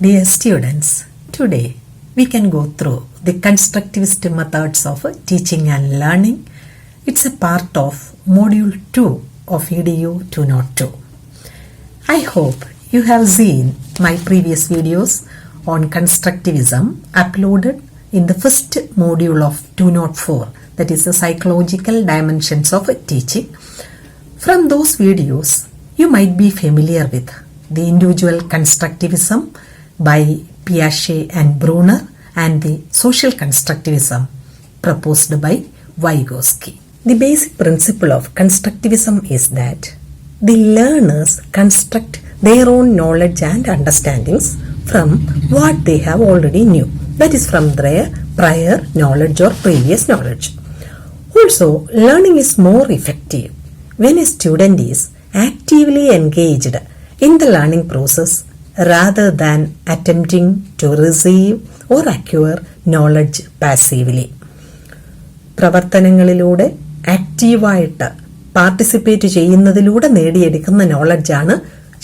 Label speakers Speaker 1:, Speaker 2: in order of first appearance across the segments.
Speaker 1: Dear students, today we can go through the constructivist methods of teaching and learning. It's a part of Module 2 of EDU 202. I hope you have seen my previous videos on constructivism uploaded in the first module of 204, that is the psychological dimensions of teaching. From those videos, you might be familiar with the individual constructivism by Piaget and Brunner and the social constructivism proposed by Vygotsky. The basic principle of constructivism is that the learners construct their own knowledge and understandings from what they have already knew, that is from their prior knowledge or previous knowledge. Also, learning is more effective when a student is actively engaged in the learning process rather than attempting to receive or acquire knowledge passively. പ്രവർത്തനങ്ങളിലൂടെ ആക്റ്റീവായിട്ട് participate ചെയ്യുന്നതിലൂടെ നേടിയെടുക്കുന്ന നോളജാണ്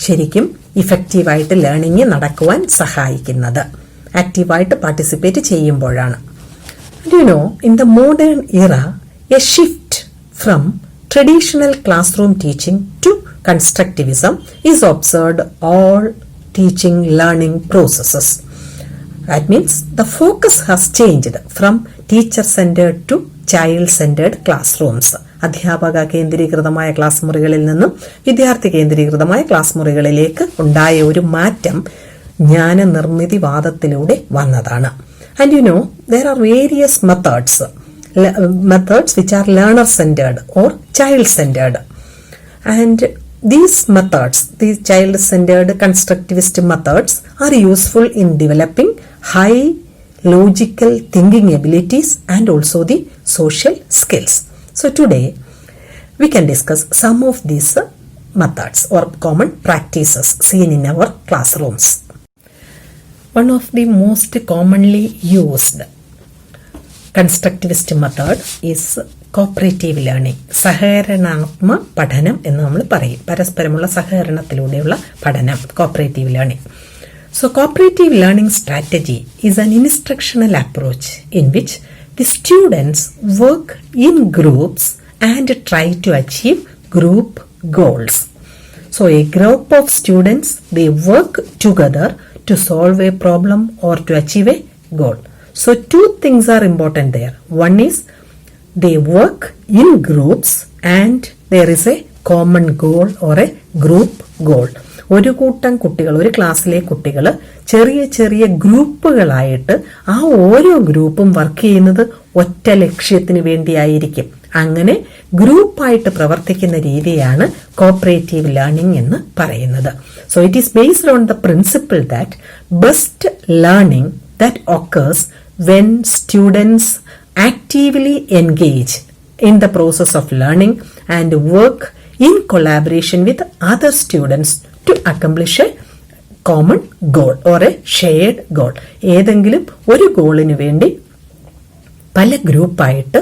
Speaker 1: ശരിക്കും ഇഫക്റ്റീവായിട്ട് learning നടക്കുവാൻ സഹായിക്കുന്നത്. ആക്റ്റീവായിട്ട് participate ചെയ്യുമ്പോഴാണ്. In the modern era, a shift from traditional classroom teaching to constructivism is observed all teaching learning processes. That means the focus has changed from teacher-centered to child-centered classrooms. അധ്യാപക കേന്ദ്രീകൃതമായ class മുറികളിൽ നിന്നും വിദ്യാർത്ഥി കേന്ദ്രീകൃതമായ class മുറികളിലേക്ക് ഉണ്ടായ ഒരു മാറ്റം ജ്ഞാനനിർമ്മിതിവാദത്തിലൂടെ വന്നതാണ്. And there are various methods which are learner-centered or child-centered. And these methods, these child-centered constructivist methods, are useful in developing high logical thinking abilities and also the social skills. So today we can discuss some of these methods or common practices seen in our classrooms. One of the most commonly used constructivist method is cooperative learning. സഹകരണാത്മക പഠനം എന്ന് നമ്മൾ പറയും. പരസ്പരമുള്ള സഹകരണത്തിലൂടെയുള്ള പഠനം, cooperative learning. So cooperative learning strategy is an instructional approach in which the students work in groups and try to achieve group goals. So a group of students, they work together to solve a problem or to achieve a goal. So two things are important there. One is they work in groups and there is a common goal or a group goal. ഒരു കൂട്ടം കുട്ടികൾ, ഒരു ക്ലാസ്സിലെ കുട്ടികൾ ചെറിയ ചെറിയ ഗ്രൂപ്പുകളായിട്ട് ആ ഓരോ ഗ്രൂപ്പും വർക്ക് ചെയ്യുന്നത് ഒറ്റ ലക്ഷ്യത്തിന് വേണ്ടിയായിരിക്കും. അങ്ങനെ ഗ്രൂപ്പായിട്ട് പ്രവർത്തിക്കുന്ന രീതിയാണ് കോപ്പറേറ്റീവ് ലേണിംഗ് എന്ന് പറയുന്നത്. So it is based on the principle that best learning that occurs when students actively engage in the process of learning and work in collaboration with other students to accomplish a common goal or a shared goal. ഏതെങ്കിലും ഒരു ഗോളിന് വേണ്ടി പല ഗ്രൂപ്പായിട്ട്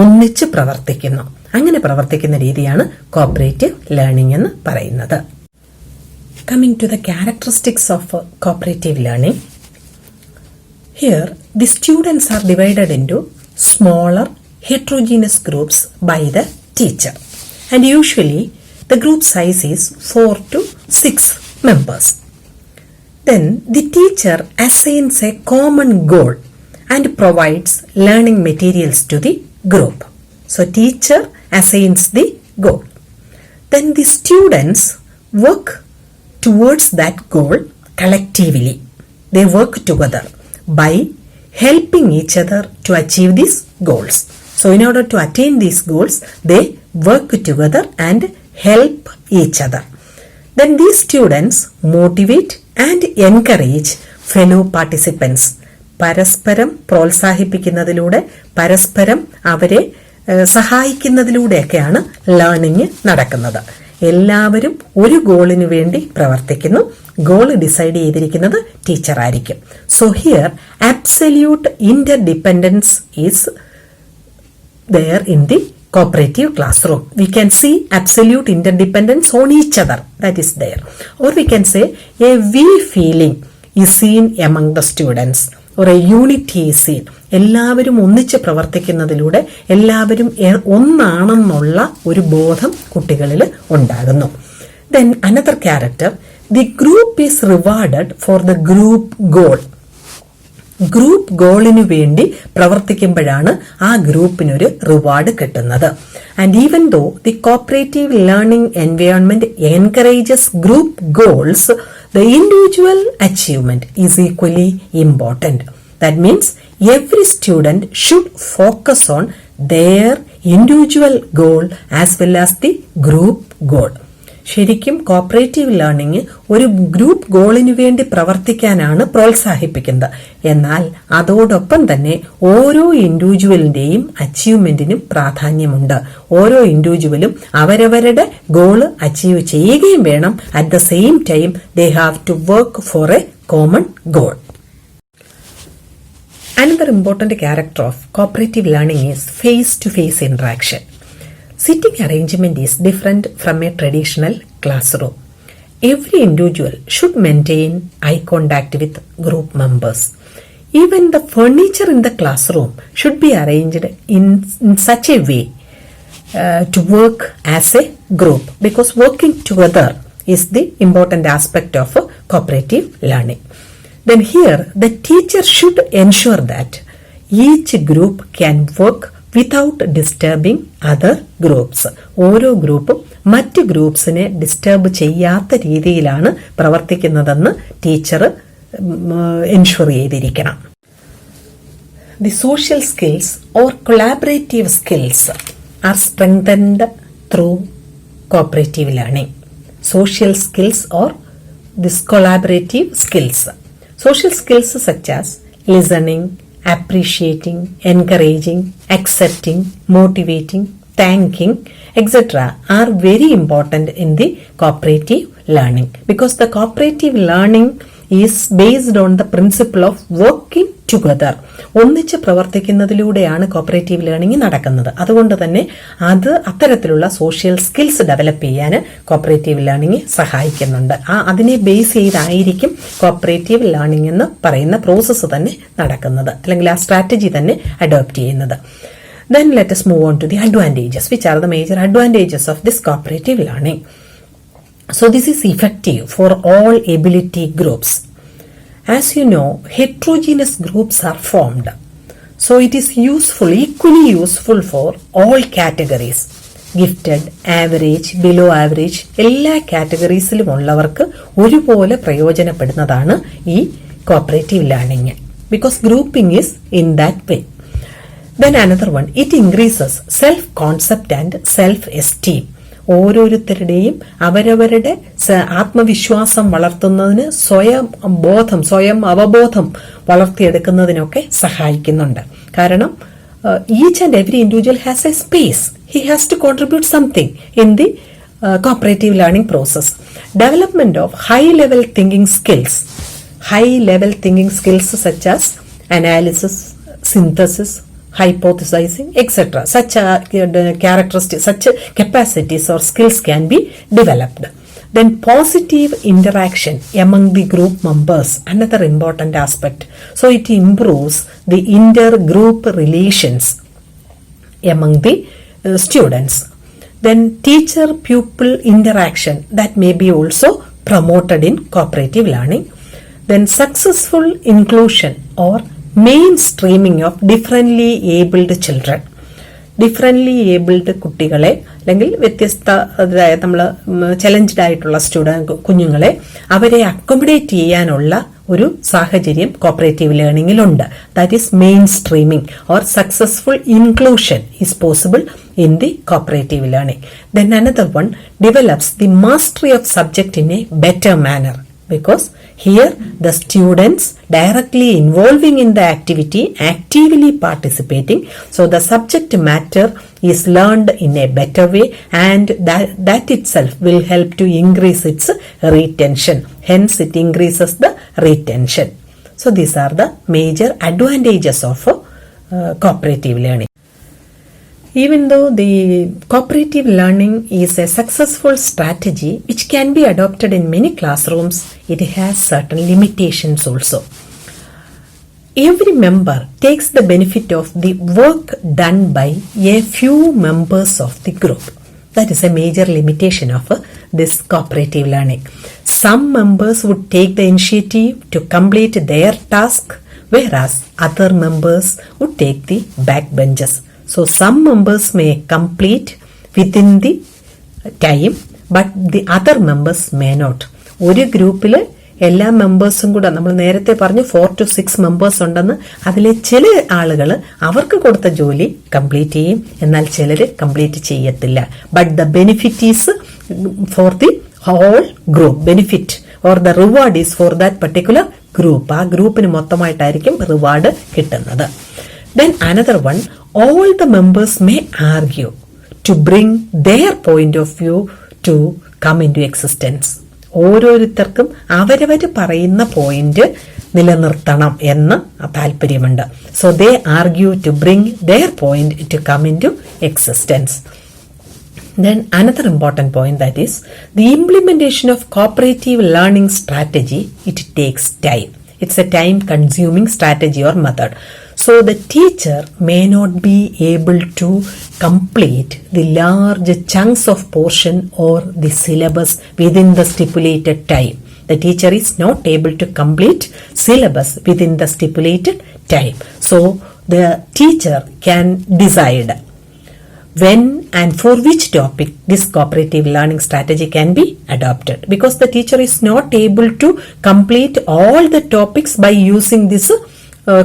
Speaker 1: ഒന്നിച്ച് പ്രവർത്തിക്കുന്നു. അങ്ങനെ പ്രവർത്തിക്കുന്ന രീതിയാണ് കോപ്പറേറ്റീവ് ലേണിംഗ് എന്ന് പറയുന്നത്. Coming to the characteristics of cooperative learning, here the students are divided into smaller heterogeneous groups by the teacher, and usually the group size is 4 to 6 members. Then the teacher assigns a common goal and provides learning materials to the group. So teacher assigns the goal. Then the students work towards that goal collectively. They work together by helping each other to achieve these goals. So in order to attain these goals, they work together and help each other. Then these students motivate and encourage fellow participants. പരസ്പരം പ്രോത്സാഹിപ്പിക്കുന്നതിലൂടെ, പരസ്പരം അവരെ സഹായിക്കുന്നതിലൂടെയൊക്കെയാണ് learning നടക്കുന്നത്. എല്ലാവരും ഒരു ഗോളിന് വേണ്ടി പ്രവർത്തിക്കുന്നു. Goal decide ചെയ്തിരിക്കുന്നത് ടീച്ചർ ആയിരിക്കും. So here absolute interdependence is there in the cooperative classroom. We can see absolute interdependence on each other, that is there. Or we can say a we feeling is seen among the students. ഒരു unity is seen. എല്ലാവരും ഒന്നിച്ച് പ്രവർത്തിക്കുന്നതിലൂടെ എല്ലാവരും ഒന്നാണെന്നുള്ള ഒരു ബോധം കുട്ടികളിൽ ഉണ്ടാകുന്നു. Then another character, the group is rewarded for the group goal. Group ഗോളിനു വേണ്ടി പ്രവർത്തിക്കുമ്പോഴാണ് ആ ഗ്രൂപ്പിനൊരു റിവാർഡ് കിട്ടുന്നത്. And even though the cooperative learning environment encourages group goals, the individual achievement is equally important. That means every student should focus on their individual goal as well as the group goal. ശരിക്കും cooperative learning ഒരു group ഗോളിനു വേണ്ടി പ്രവർത്തിക്കാനാണ് പ്രോത്സാഹിപ്പിക്കുന്നത്. എന്നാൽ അതോടൊപ്പം തന്നെ ഓരോ ഇൻഡിവിജ്വലിന്റെയും അച്ചീവ്മെന്റിനും പ്രാധാന്യമുണ്ട്. ഓരോ ഇൻഡിവിജ്വലും അവരവരുടെ ഗോള് അച്ചീവ് ചെയ്യുകയും വേണം. At the same time they have to work for a common goal. Another important character of cooperative learning is face-to-face interaction. Sitting arrangement is different from a traditional classroom. Every individual should maintain eye contact with group members. Even the furniture in the classroom should be arranged in such a way to work as a group, because working together is the important aspect of cooperative learning. Then here the teacher should ensure that each group can work without disturbing other groups. ഓരോ ഗ്രൂപ്പും മറ്റ് ഗ്രൂപ്പ്സിനെ disturb ചെയ്യാത്ത രീതിയിലാണ് പ്രവർത്തിക്കുന്നതെന്ന് teacher ensure ചെയ്തിരിക്കണം. The social skills or collaborative skills are strengthened through cooperative learning. Social skills or this collaborative skills. Social skills such as listening, appreciating, encouraging, accepting, motivating, thanking, etc. are very important in the cooperative learning, because the cooperative learning is based on the principle of working together. ഒന്നിച്ച് പ്രവർത്തിക്കുന്നതിലൂടെയാണ് cooperative learning നടക്കുന്നത്. അതുകൊണ്ട് തന്നെ അത് അത്തരത്തിലുള്ള social skills develop ചെയ്യാൻ cooperative learning സഹായിക്കുന്നുണ്ട്. അതിനെ base ചെയ്തായിരിക്കും cooperative learning എന്ന് പറയുന്ന പ്രോസസ്സ് തന്നെ നടക്കുന്നത്, അല്ലെങ്കിൽ ആ സ്ട്രാറ്റജി തന്നെ അഡോപ്റ്റ് ചെയ്യുന്നത്. Then let us move on to the advantages. Which are the major advantages of this cooperative learning? So this is effective for all ability groups. As you know, heterogeneous groups are formed. So it is useful, equally useful for all categories. Gifted, average, below average, എല്ലാ കാറ്റഗറീസിലും ഉള്ളവർക്ക് ഒരുപോലെ പ്രയോജനപ്പെടുന്നതാണ് ഈ cooperative learning, because grouping is in that way. Then another one, it increases self-concept and self-esteem. ഓരോരുത്തരുടെയും അവരവരുടെ ആത്മവിശ്വാസം വളർത്തുന്നതിന്, സ്വയം അവബോധം വളർത്തിയെടുക്കുന്നതിനൊക്കെ സഹായിക്കുന്നുണ്ട്. കാരണം each and every individual has a space. He has to contribute something in the cooperative learning process. Development of high-level thinking skills such as analysis, synthesis, hypothesizing, etc. Such characteristics, such capacities or skills can be developed. Then positive interaction among the group members, another important aspect. So it improves the inter-group relations among the students. Then teacher-pupil interaction, that may be also promoted in cooperative learning. Then successful inclusion or mainstreaming of differently abled children. Differently abled കുട്ടികളെ, അല്ലെങ്കിൽ നമ്മൾ challenged ആയിട്ടുള്ള കുഞ്ഞുങ്ങളെ, അവരെ accommodate ചെയ്യാനുള്ള ഒരു സാഹചര്യം cooperative ലേണിംഗിലുണ്ട്. That is mainstreaming or successful inclusion is possible in the cooperative learning. Then another one, develops the mastery of subject in a better manner, because here the students directly involving in the activity, actively participating, so the subject matter is learned in a better way, and that itself will help to increase its retention. Hence it increases the retention. So these are the major advantages of cooperative learning. Even though the cooperative learning is a successful strategy which can be adopted in many classrooms, it has certain limitations also. Every member takes the benefit of the work done by a few members of the group. That is a major limitation of this cooperative learning. Some members would take the initiative to complete their task, whereas other members would take the backbenches. So some members may complete within the time, but the other members may not. ഒരു ഗ്രൂപ്പിൽ എല്ലാ മെമ്പേഴ്സും കൂടെ, നമ്മൾ നേരത്തെ പറഞ്ഞു 4 to 6 members ഉണ്ടെന്ന്, അതിലെ ചില ആളുകൾ അവർക്ക് കൊടുത്ത ജോലി കംപ്ലീറ്റ് ചെയ്യും, എന്നാൽ ചിലർ കംപ്ലീറ്റ് ചെയ്യത്തില്ല. But the benefit is for the whole group. Benefit or the reward is for that particular group. ആ ഗ്രൂപ്പിന് മൊത്തമായിട്ടായിരിക്കും റിവാർഡ് കിട്ടുന്നത്. Then another one, all the members may argue to bring their point of view to come into existence. ഓരോരുത്തർക്കും അവരവർ പറയുന്ന point നിലനിർത്തണം എന്ന് താല്പര്യമുണ്ട്. So they argue to bring their point to come into existence. Then another important point, that is the implementation of cooperative learning strategy, it takes time. It's a time consuming strategy or method. So the teacher may not be able to complete the large chunks of portion or the syllabus within the stipulated time. The teacher is not able to complete syllabus within the stipulated time. So the teacher can decide when and for which topic this cooperative learning strategy can be adopted, because the teacher is not able to complete all the topics by using this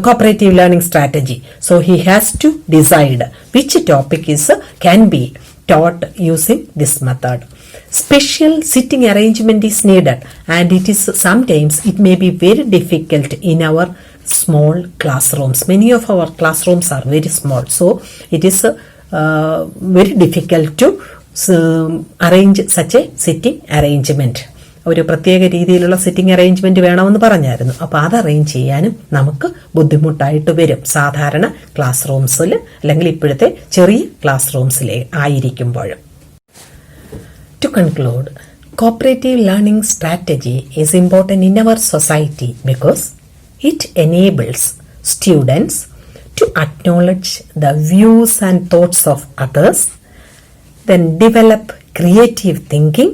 Speaker 1: cooperative learning strategy. So he has to decide which topic can be taught using this method. Special sitting arrangement is needed, and it is sometimes it may be very difficult in our small classrooms. Many of our classrooms are very small, so it is very difficult to arrange such a sitting arrangement. ഒരു പ്രത്യേക രീതിയിലുള്ള sitting arrangement വേണമെന്ന് പറഞ്ഞായിരുന്നു. അപ്പോൾ അത് arrange ചെയ്യാനും നമുക്ക് ബുദ്ധിമുട്ടായിട്ട് വരും സാധാരണ ക്ലാസ് റൂംസിൽ, അല്ലെങ്കിൽ ഇപ്പോഴത്തെ ചെറിയ ക്ലാസ് റൂംസിൽ ആയിരിക്കുമ്പോഴും. To conclude, cooperative learning strategy is important in our society because it enables students to acknowledge the views and thoughts of others, then develop creative thinking,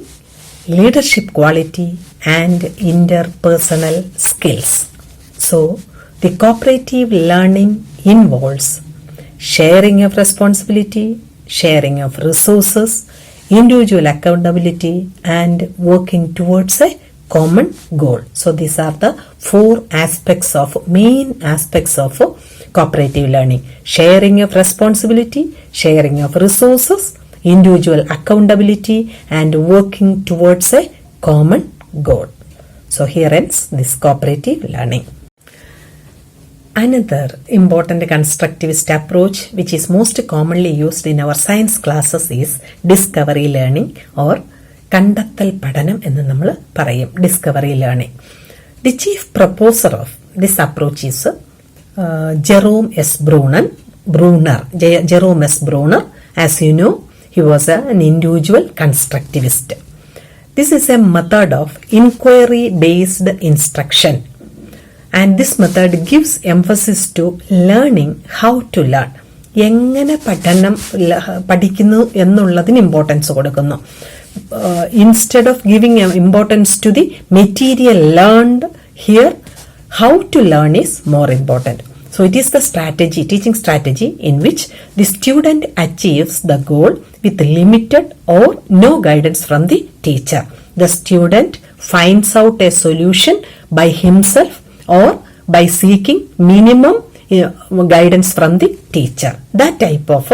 Speaker 1: leadership quality and interpersonal skills. So the cooperative learning involves sharing of responsibility, sharing of resources, individual accountability and working towards a common goal. So these are the main aspects of cooperative learning: sharing of responsibility, sharing of resources, individual accountability and working towards a common goal. So here ends this cooperative learning. Another important constructivist approach which is most commonly used in our science classes is discovery learning or കണ്ടെത്തൽ പഠനം എന്ന് നമ്മൾ പറയും. discovery learning. The chief proposer of this approach is Jerome S. Bruner. As you know, he was an individual constructivist. This is a method of inquiry-based instruction, and this method gives emphasis to learning how to learn. എങ്ങനെ പഠിക്കുന്നു എന്നുള്ളതിന് importance കൊടുക്കുന്നു. Instead of giving importance to the material learned, here how to learn is more important. So it is the teaching strategy in which the student achieves the goal with limited or no guidance from the teacher. The student finds out a solution by himself or by seeking minimum guidance from the teacher. That type of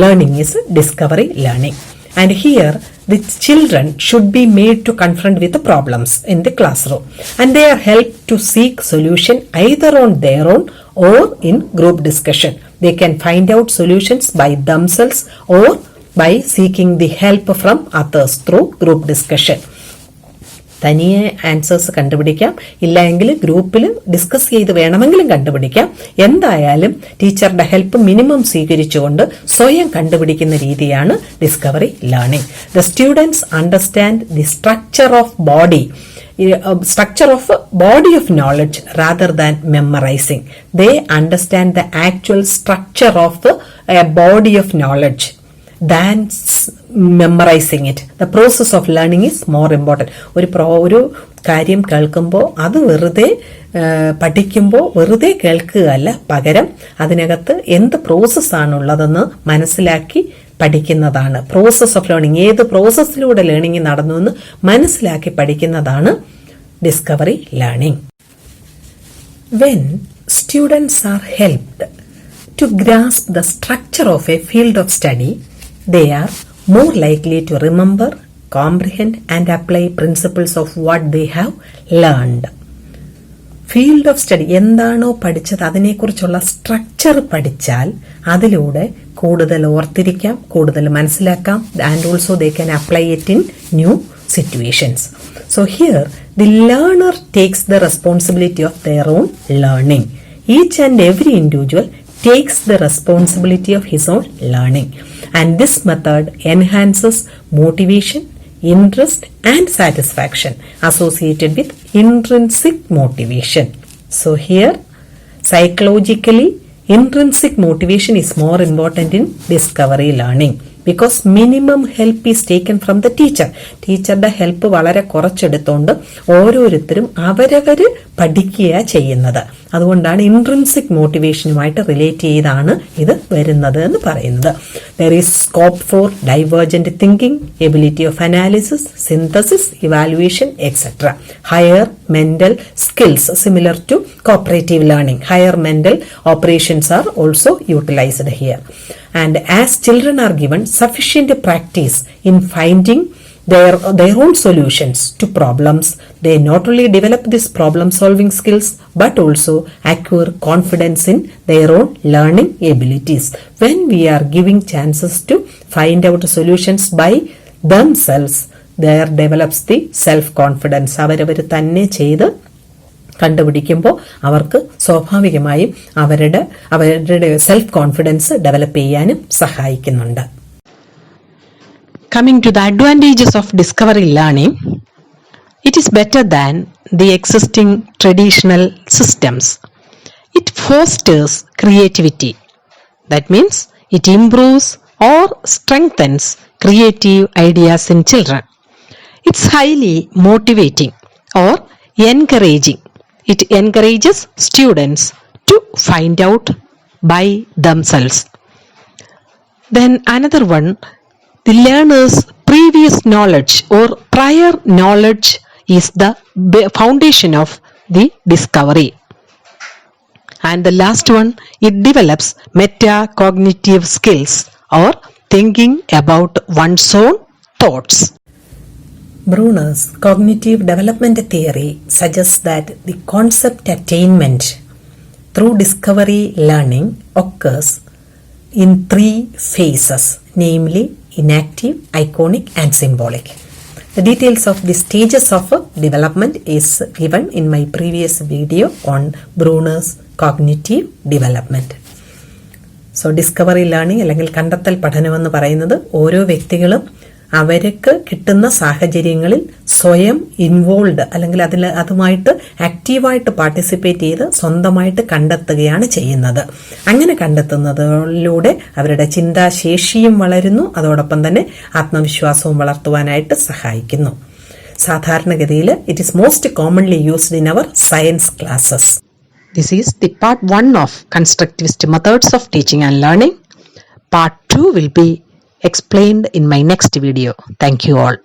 Speaker 1: learning is discovery learning. And here the children should be made to confront with the problems in the classroom, and they are helped to seek solution either on their own or in group discussion. They can find out solutions by themselves or by seeking the help from others through group discussion. തനിയെ answers കണ്ടുപിടിക്കാം, ഇല്ലെങ്കിൽ ഗ്രൂപ്പിൽ discuss ചെയ്ത് വേണമെങ്കിലും കണ്ടുപിടിക്കാം. എന്തായാലും ടീച്ചറുടെ help minimum സ്വീകരിച്ചുകൊണ്ട് സ്വയം കണ്ടുപിടിക്കുന്ന രീതിയാണ് discovery learning. The students understand the structure of body of knowledge rather than memorizing. They understand the actual structure of a body of knowledge than memorizing it. The process of learning is more important. ഒരു കാര്യം കേൾക്കുമ്പോൾ അത് വെറുതെ പഠിക്കുമ്പോൾ വെറുതെ കേൾക്കുകയല്ല, പകരം അതിനകത്ത് എന്ത് പ്രോസസ്സാണുള്ളതെന്ന് മനസ്സിലാക്കി പഠിക്കുന്നതാണ്. പ്രോസസ് ഓഫ് ലേണിംഗ്, ഏത് പ്രോസസ്സിലൂടെ ലേണിംഗ് നടന്നു എന്ന് മനസ്സിലാക്കി പഠിക്കുന്നതാണ് discovery learning. When students are helped to grasp the structure of a field of study, they are more likely to remember, comprehend and apply principles of what they have learned. Field of study എന്താണോ പഠിച്ചത് അതിനെക്കുറിച്ചുള്ള structure പഠിച്ചാൽ അതിലൂടെ കൂടുതൽ ഓർത്തിരിക്കാം, കൂടുതൽ മനസ്സിലാക്കാം. And also they can apply it in new situations. So here the learner takes the responsibility of their own learning. Each and every individual takes the responsibility of his own learning, and this method enhances motivation, interest and satisfaction associated with intrinsic motivation. So here psychologically intrinsic motivation is more important in discovery learning because minimum help is taken from the teacher. ടീച്ചറുടെ help വളരെ കുറച്ചെടുത്തോണ്ട് ഓരോരുത്തരും അവരവര് പഠിക്കുക ചെയ്യുന്നത്. അതുകൊണ്ടാണ് intrinsic മോട്ടിവേഷനുമായിട്ട് relate ചെയ്താണ് ഇത് വരുന്നത് എന്ന് പറയുന്നത്. There is scope for divergent thinking, ability of analysis, synthesis, evaluation etcetera. Higher mental skills similar to cooperative learning. Higher mental operations are also utilised here. And as children are given sufficient practice in finding their own solutions to problems, they not only develop these problem solving skills but also acquire confidence in their own learning abilities. When we are giving chances to find out solutions by themselves, there develops the self confidence. അവരവർ തന്നെ ചെയ്ത് കണ്ടുപിടിക്കുമ്പോൾ അവർക്ക് സ്വാഭാവികമായും അവരുടെ self confidence develop ചെയ്യാനും സഹായിക്കുന്നുണ്ട്. Coming to the advantages of discovery learning, it is better than the existing traditional systems. It fosters creativity. That means it improves or strengthens creative ideas in children. It's highly motivating or encouraging. It encourages students to find out by themselves. Then another one, the learner's previous knowledge or prior knowledge is the foundation of the discovery. And the last one, it develops metacognitive skills or thinking about one's own thoughts. Bruner's cognitive development theory suggests that the concept attainment through discovery learning occurs in 3 phases, namely inactive, iconic and symbolic. The details of the stages of development is given in my previous video on Bruner's cognitive development. So discovery learning അല്ലെങ്കിൽ കണ്ടെത്തൽ പഠനം എന്ന് പറയുന്നത് ഓരോ വ്യക്തികളും അവർക്ക് കിട്ടുന്ന സാഹചര്യങ്ങളിൽ സ്വയം ഇൻവോൾവ് അല്ലെങ്കിൽ അതുമായിട്ട് ആക്റ്റീവായിട്ട് പാർട്ടിസിപ്പേറ്റ് ചെയ്ത് സ്വന്തമായിട്ട് കണ്ടെത്തുകയാണ് ചെയ്യുന്നത്. അങ്ങനെ കണ്ടെത്തുന്നതിലൂടെ അവരുടെ ചിന്താശേഷിയും വളരുന്നു, അതോടൊപ്പം തന്നെ ആത്മവിശ്വാസവും വളർത്തുവാനായിട്ട് സഹായിക്കുന്നു. സാധാരണഗതിയിൽ it is most commonly used in our science classes. This is the part 1 of constructivist methods of teaching and learning. Part 2 will be explained in my next video. Thank you all.